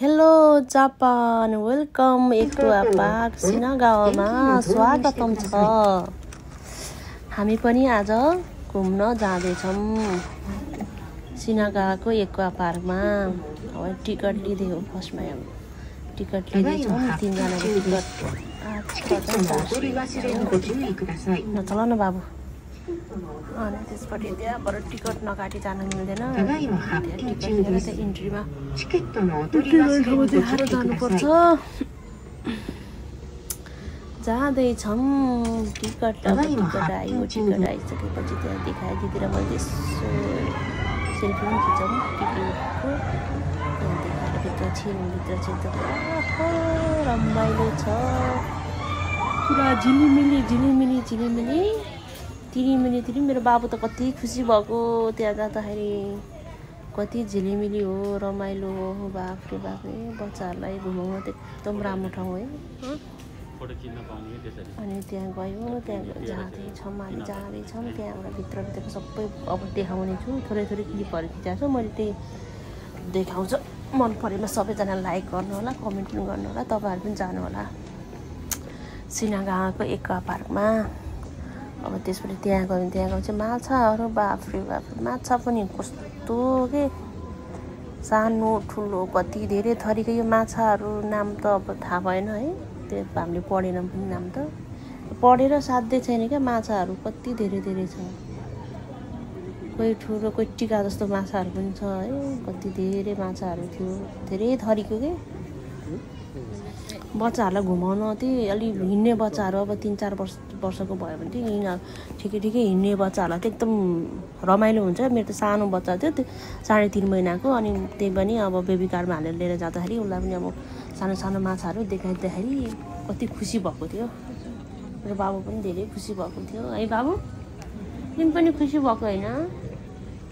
Hello Japan welcome aqua park सिनागावामा स्वागतम छ। हामी पनि आज घुम्न जाँदैछौँ सिनागावाको एक्वा पार्कमा। अब टिकट लिँदै हो फर्स्टमा टिकट लिँदैछौँ। 3 जनाको टिकट नचल न बाबु। अनि त्यसपछि त्यहाँबाट टिकट नकाटी जान मिल्दैन। टिकट लिएर चाहिँ इन्ट्रीमा देखाएर जानुपर्छ। जाँदैछौँ टिकट आइसकेपछि त्यहाँ देखायो दिदीर मैले यसो सेल्फी पनि खिचौँ टिकटको। त्यहाँ देखाएर भित्र छिर्दा रमाइलो छ पुरा झिलिमिली। मेरो बाबु त कति खुसी भएको त्यहाँ जाँदाखेरि। कति झिलिमिली हो रमाइलो हो। बाफ्रे बच्चाहरूलाई घुमाउन त एकदम राम्रो ठाउँ है। अनि त्यहाँ गयो जाँदैछौँ त्यहाँबाट भित्रको सबै अब देखाउने छु। थोरै क्लिपहरू खिचाएको छु मैले। त्यही देखाउँछ। मन परेमा सबैजना लाइक गर्नु होला, कमेन्ट पनि गर्नु होला। तपाईँहरू पनि जानु होला सिनागावाको एक्वा पार्कमा। अब त्यसपछि त्यहाँ गयो चाहिँ माछाहरू बाफ्रे माछा पनि कस्तो के सानो ठुलो कति धेरै थरीको यो माछाहरू नाम त अब थाहा भएन है। त्यो हामीले पढेनौँ पनि नाम त पढेर साध्यै छैन क्या। माछाहरू कति धेरै छ। कोही ठुलो कोही टिका जस्तो माछाहरू पनि छ है। कति धेरै माछाहरू थियो धेरै थरीको के। बच्चाहरूलाई घुमाउन चाहिँ अलि हिँड्ने बच्चाहरू अब 3-4 वर्षको भयो भने चाहिँ ठिकै हिँड्ने बच्चाहरूलाई चाहिँ एकदम रमाइलो हुन्छ। मेरो त सानो बच्चा थियो त्यो 3.5 महिनाको। अनि त्यही पनि अब बेबी कारमा हालेर लिएर जाँदाखेरि उसलाई पनि अब सानो माछाहरू देखाइदिँदाखेरि कति खुसी भएको थियो। मेरो बाबु पनि धेरै खुसी भएको थियो है। बाबु तिमी पनि खुसी भएको होइन?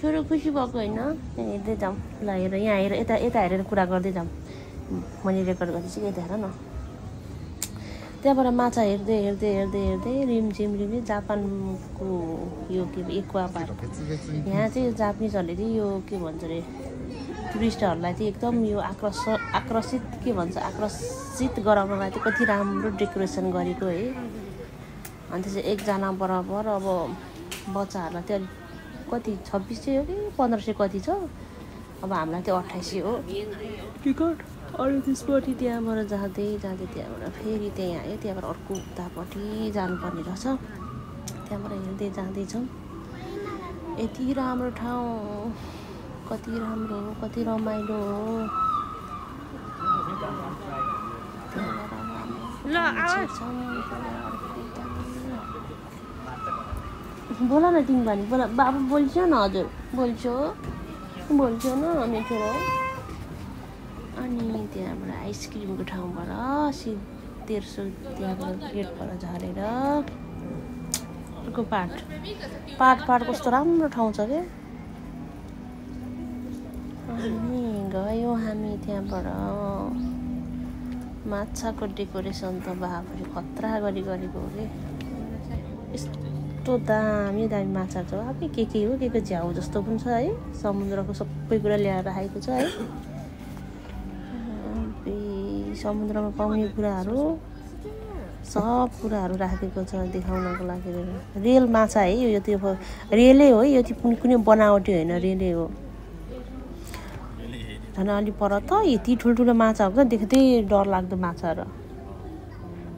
छोरो खुसी भएको होइन? हेर्दै जाउँ ल। हेर यहाँ हेर यता हेरेर कुरा गर्दै जाउँ। मैले रेकर्ड गर्दैछु यता हेर न। त्यहाँबाट माछा हेर्दै रिमझिम जापानको यो के एक्वा पार्क। यहाँ चाहिँ जापानिजहरूले चाहिँ यो के भन्छ अरे टुरिस्टहरूलाई चाहिँ एकदम यो आकर्षित गराउनलाई चाहिँ कति राम्रो डेकोरेसन गरेको है। अनि त्यसै एकजना बराबर अब बच्चाहरूलाई चाहिँ अलिक कति 2600 हो कि 1500 कति छ। अब हामीलाई चाहिँ 2800 हो टिकट। अनि त्यसपछि त्यहाँबाट जाँदै त्यहाँबाट फेरि त्यहाँ आयो। त्यहाँबाट अर्को उतापट्टि जानुपर्ने रहेछ। त्यहाँबाट हेर्दै जाँदैछौँ। यति राम्रो ठाउँ कति राम्रो हो कति रमाइलो हो। बोला न तिमी भने बोला बाबु बोल्छ न। हजुर बोल्छ न अनि छोरो। अनि त्यहाँबाट आइसक्रिमको ठाउँबाट 1300 त्यहाँबाट गेटबाट झरेर अर्को पार्ट कस्तो राम्रो ठाउँ छ क्या। अनि गयो हामी त्यहाँबाट। माछाको डेकोरेसन त बाफरे खतरा गरेको हो कि। यस्तो दामी माछा छ। अब के हो के झ्याउ जस्तो पनि छ है। समुद्रको सबै कुरा ल्याएर राखेको छ है। समुद्रमा पाउने कुराहरू सब कुराहरू राखेको छ देखाउनको लागि। रेल माछा है यो त्यो रेलै हो यो चाहिँ कुनै बनावटी होइन रेलै हो। झन् अलि पर त यति ठुल्ठुलो माछा हुन्छ देख्दै डर लाग्दो माछाहरू।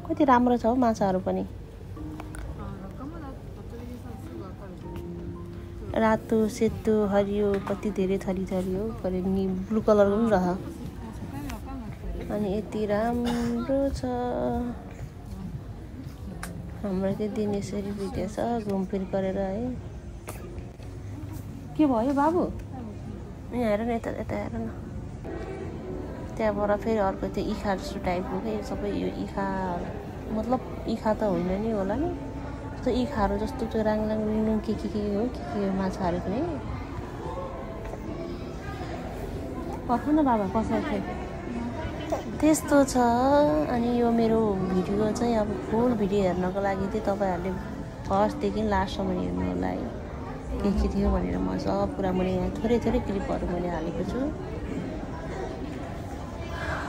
कति राम्रो छ हौ माछाहरू पनि। रातो सेतो हरियो कति धेरै थरी हो। ब्लू कलरको पनि रह। अनि यति राम्रो छ। हाम्रो चाहिँ दिन यसरी बितेछ घुमफिर गरेर है। के भयो बाबु? यहाँ हेर न यता हेर न। त्यहाँबाट फेरि अर्को त्यो इखा जस्तो टाइपको के सबै यो इखा मतलब इखा त होइन नि होला नि। जस्तो इखाहरू जस्तो त्यो राङलाङ रिङलुङ के हो माछाहरू पनि। पख न बाबा कसरी थियो त्यस्तो छ। अनि यो मेरो भिडियो चाहिँ अब फुल भिडियो हेर्नको लागि चाहिँ तपाईँहरूले फर्स्टदेखि लास्टसम्म हेर्नु होला है। के थियो भनेर म सब कुरा मैले यहाँ थोरै क्लिपहरू मैले हालेको छु।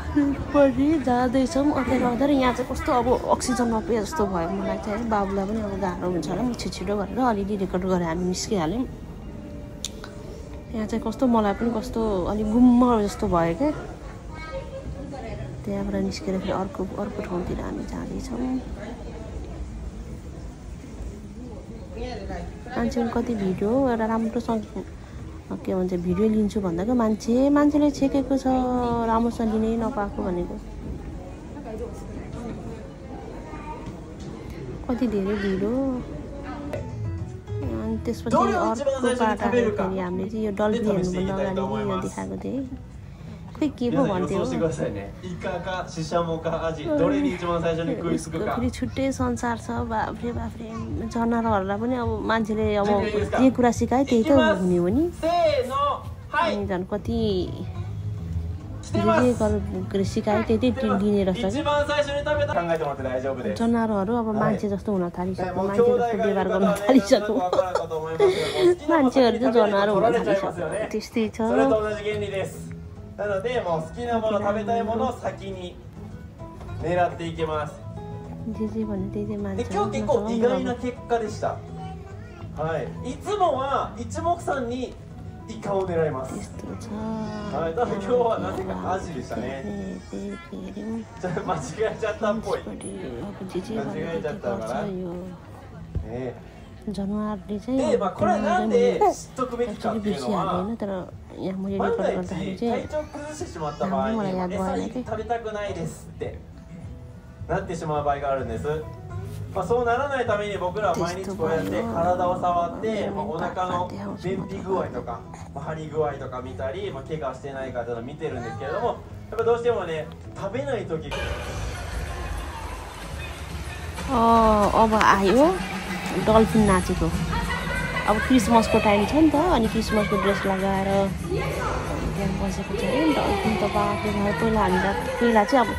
पनि जाँदैछौँ अँध्यारो यहाँ चाहिँ कस्तो अब अक्सिजन नपाए जस्तो भयो मलाई चाहिँ है बाबुलाई पनि अब गाह्रो हुन्छ होला म छिटो गरेर अलिअलि रेकर्ड गरेर हामी निस्किहाल्यौँ यहाँ चाहिँ कस्तो मलाई पनि कस्तो अलिक गुम्म जस्तो भयो क्या त्यहाँबाट निस्केर फेरि अर्को ठाउँतिर हामी जाँदैछौँ मान्छेले कति भिडियो एउटा राम्रोसँग के भन्छ भिडियो लिन्छु भन्दाको मान्छेले छेकेको छ राम्रोसँग लिनै नपाएको भनेको कति धेरै भिडियो अनि त्यसपछि अर्को बाटो फेरि हामीले चाहिँ यो डल्फिन हेर्नुभन्दा अगाडि यो देखाएको थिएँ खै के पो भन्थ्यो फेरि छुट्टै संसार छ बाफ्रे जनावरहरूलाई पनि अब मान्छेले अब जे कुरा सिकायो त्यही त हुने हो नि अनि झन् कति जे सिकायो त्यही दिने रहेछ कि जनावरहरू अब मान्छे जस्तो हुन थालिसक्यो मान्छे जस्तो व्यवहार गर्न थालिसक्यो मान्छेहरू चाहिँ जनावर हुन थालिसक्यो त्यस्तै छ なのでもう好きなもの食べたいものを先に狙っていけます。で今日結構意外な結果でした。はい。いつもは一目散にイカを狙います。はい。ただ今日はなぜかアジでしたね。じゃ間違えちゃったっぽい。間違えちゃったのかな。जनावरले चाहिँ एक्चुअली बिर्सिहाल्दैन तर यहाँ मैले रेकर्ड गर्दाखेरि चाहिँ मलाई याद भएन कि そうならないために僕らは毎日こうやって体を触ってお腹の便秘具合とか張り具合とか見たり怪我してないかというのを見てるんですけれどもやっぱどうしてもね食べない時 अब आयो डल्फिन नाचेको अब क्रिसमसको टाइम छ नि त अनि क्रिसमसको ड्रेस लगाएर त्यहाँ बसेको छ अरे डल्फिन त बाफ्रे भयो पहिला चाहिँ अब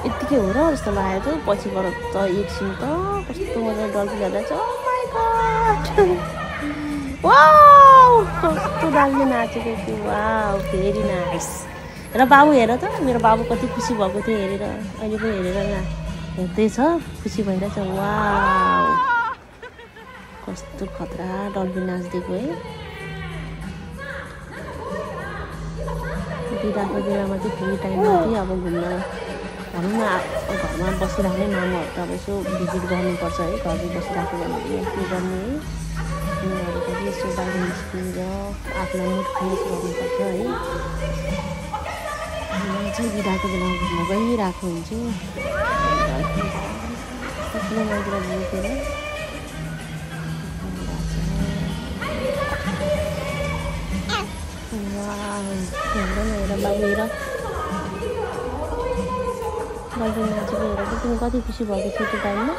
यत्तिकै हो र जस्तो लाग्यो त पछिबाट त एकछिन त कस्तो मजाले डल्फिन हेर्दा चाहिँ ओ माई गॉड वाउ कस्तो दामी नाचेको थियो वाउ भेरी नाइस र बाबु हेर त मेरो बाबु कति खुसी भएको थियो हेरेर अहिले पनि हेरेर हेर्दैछ खुसी भइरहेछ वाउ कस्तो खतरा डल्फिन नाच्दिएको है बिदाको बेलामा चाहिँ फ्री टाइममा चाहिँ अब घुम्न भनौँ न घरमा बसिराख्ने मामाहरू त अब यसो भिजिट गर्नुपर्छ है घरमा बसिराख्यो भने के गर्ने है उनीहरू पनि यसो बाहिर निस्किएर आफूलाई मुड फ्रेस गर्नुपर्छ है म चाहिँ बिदाको बेलामा घुम्न गइरहेको हुन्छु कतिले मान्छेलाई बोकेर बाबु हेर डल्फिन नाचेको हेर त तिमी कति खुसी भएको थियो त्यो टाइममा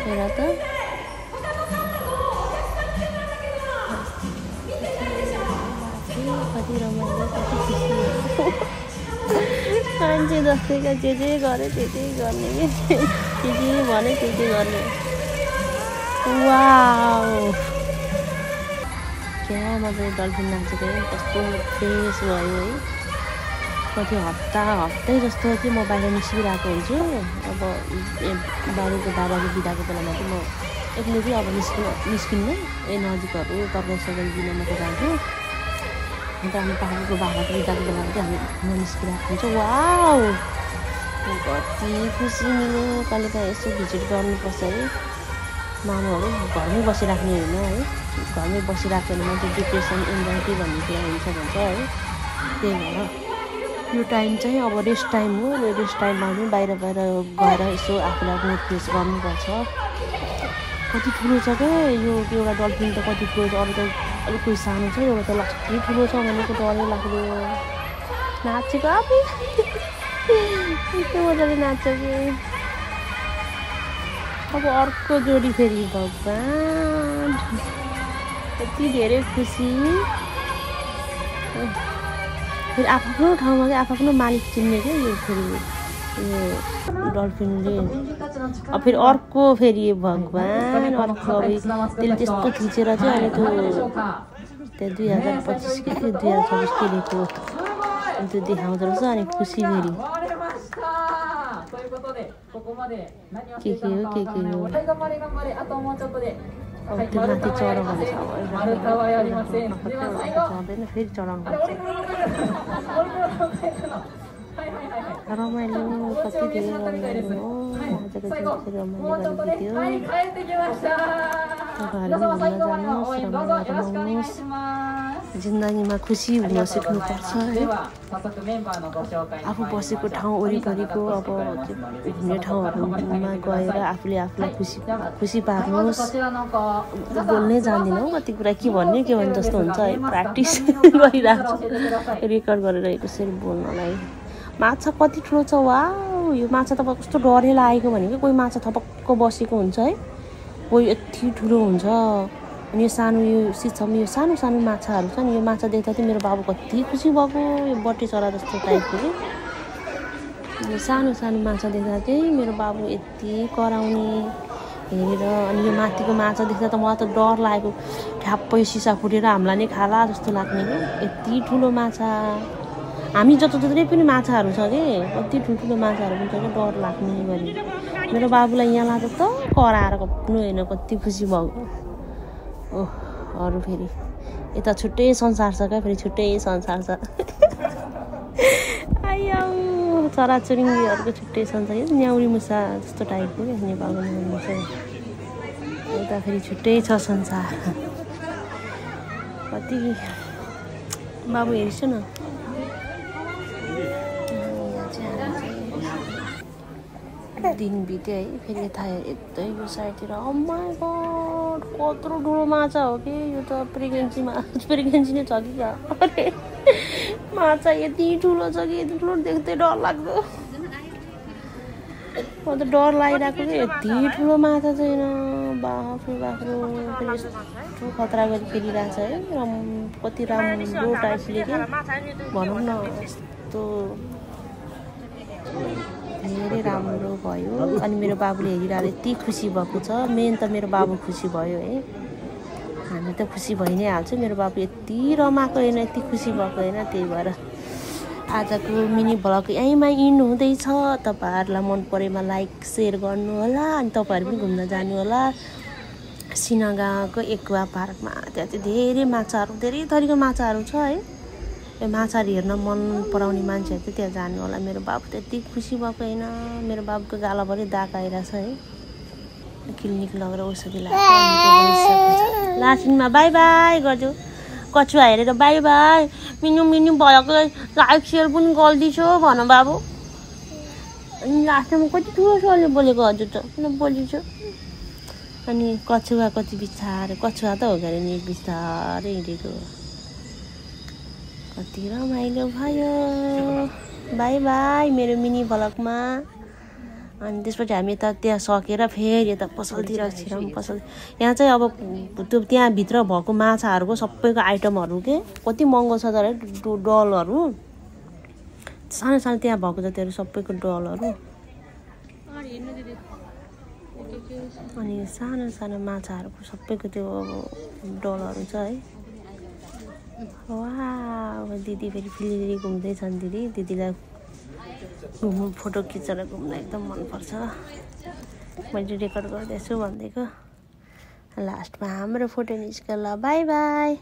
हेर त कति रमाइलो कति खुसी मान्छे जस्तैका जे गरे त्यही गर्ने के भने त्यही गर्ने वाउ क्या मजाले डल्फिन नाचेको है कस्तो फ्रेस भयो है कति हप्तै जस्तो चाहिँ म बाहिर निस्किरहेको हुन्छु अब बारीको बाबाको बिदाको बेलामा चाहिँ म एक्लै चाहिँ अब निस्किन्न नजिकहरू तरकारी दिन मात्रै जान्छु अन्त हामी पाहाडको बाबाको बिदाको बेलामा चाहिँ हामी निस्किरहेको हुन्छौँ वाउ कति खुसी मिल्यो कहिलेकाहीँ यसो भिजिट गर्नुपर्छ है मामाहरू घरमै बसिराख्ने होइन है घरमै बसिराख्यो भने मान्छे डिप्रेसन एन्जाइटी भन्ने कुरा हुन्छ भन्छ है त्यही भएर यो टाइम चाहिँ अब रेस्ट टाइम हो यो रेस्ट टाइममा पनि बाहिर गएर यसो आफूलाई मुड फ्रेस गर्नुपर्छ कति ठुलो छ क्या यो एउटा डल्फिन त कति ठुलो छ अरू त अलिक कोही सानो छ एउटा त लास्टै ठुलो छ भनेको डरै लाग्यो नाचेको आफै यस्तो मजाले नाचेको अब अर्को जोडी फेरि भगवान यति धेरै खुसी फेरि आफ्नो ठाउँमा क्या आफ्नो मालिक चिन्ने क्या यो फेरि यो डल्फिनले अब फेरि अर्को फेरि भगवान अर्को अब त्यसले त्यस्तो खिचेर चाहिँ अहिले त्यो 2025 कि 2026 के लेखेको त्यो देखाउँदो रहेछ अनि खुसी फेरि के हो अब त्यो माथि चढाउनु छ चढ्दैन फेरि चढाउनु रमाइलो कति धेरै रमाइलो हो आजको चाहिँ रमाइलो गरेको थियो तपाईँहरू घुम्न जानुहोस् रमाउनुहोस् जिन्दगीमा खुसी हुन सिक्नुपर्छ है आफू बसेको ठाउँ वरिपरिको अब घुम्ने ठाउँहरूमा गएर आफूले आफूलाई खुसी पार्नुहोस् बोल्नै जान्दिनँ कति कुरा के भन्ने जस्तो हुन्छ है प्र्याक्टिस गरिरहेको छु रेकर्ड गरेर यसरी बोल्नलाई माछा कति ठुलो छ वा यो माछा त कस्तो डरै लागेको भनेको कोही माछा थपक्क बसेको हुन्छ है कोही यति ठुलो हुन्छ अनि यो सानो यो सिच्छम यो सानो सानो माछाहरू छ नि यो माछा देख्दा चाहिँ मेरो बाबु कति खुसी भएको यो बट्टे चरा जस्तो टाइपको कि यो सानो सानो माछा देख्दा चाहिँ मेरो बाबु यति कराउने हेरेर अनि यो माथिको माछा देख्दा त मलाई त डर लागेको ठ्याप्पै सिसा फुटेर हामीलाई नै खाला जस्तो लाग्ने कि यति ठुलो माछा हामी जत्रै पनि माछाहरू छ कि कति ठुल्ठुलो माछाहरू पनि छ कि डर लाग्ने गरी मेरो बाबुलाई यहाँ लाग्दा त कराएर कप्नु होइन कति खुसी भएको ओह अरू फेरि यता छुट्टै संसार छ क्या फेरि छुट्टै संसार छ आयो चराचुरुङ्गीहरूको छुट्टै संसार न्याउरी मुसा जस्तो टाइपको क्या नेपालको न्याउरी मुसा यता फेरि छुट्टै छ संसार कति बाबु हेर्छु न दिन बित्यो है फेरि यता यतै यो साइडतिर माइ गड कत्रो ठुलो माछा हो कि यो त प्रेग्नेन्सी नै छ कि क्या अरे माछा यति ठुलो छ कि यति ठुलो देख्दै डर लाग्दो म त डर लागिरहेको कि यति ठुलो माछा छैन बाख्रो फेरि यस्तो खतरा गरी खेलिरहेछ है कति राम्रो टाइपले कि भनौँ न यस्तो धेरै राम्रो भयो अनि मेरो बाबुले हेरिरहेर यति खुसी भएको छ मेन त मेरो बाबु खुसी भयो है हामी त खुसी भइ नै हाल्छ मेरो बाबु यति रमाएको होइन यति खुसी भएको होइन त्यही भएर आजको मिनी भ्लग यहीँमा इन्ड हुँदैछ तपाईँहरूलाई मन परेमा लाइक सेयर गर्नु होला अनि तपाईँहरू पनि घुम्न जानु होला सिनगाको एक्वा पार्कमा त्यहाँ चाहिँ धेरै माछाहरू धेरै थरीको माछाहरू छ है यो माछाहरू हेर्न मन पराउने मान्छेहरू चाहिँ त्यहाँ जानु होला मेरो बाबु त यति खुसी भएको होइन मेरो बाबुको गालाभरि दाग आइरहेछ है क्लिनिक लगेर औषधि लगाएको लास्टमा बाई बाई गर्छु कछुवा हेरेर बाई बाई मिनु भएको लाइक सेयर पनि गरिदिन्छु भन बाबु अनि लास्टमा कति ठुलो सरले बोलेको हजुर त किन बोलिछु अनि कछुवा कति बिस्तारै कछुवा त हो गरे नि बिस्तारै हिँडेको कति रमाइलो भयो बाई बाई मेरो मिनी भ्लगमा अनि त्यसपछि हामी यता त्यहाँ सकेर फेरि यता पसलतिर छिराउँ पसल यहाँ चाहिँ अब त्यो त्यहाँभित्र भएको माछाहरूको सबैको आइटमहरू के कति महँगो छ तर डलहरू सानो सानो त्यहाँ भएको जतिहरू सबैको डलहरू अनि सानो सानो माछाहरूको सबैको त्यो अब डलहरू छ है वाह दिदी फेरि फिलिरी घुम्दैछन् दिदीलाई फोटो खिचेर घुम्न एकदम मनपर्छ मैले रेकर्ड गर्दैछु भनेको लास्टमा हाम्रो फोटो निस्क्यो ल बाई बाई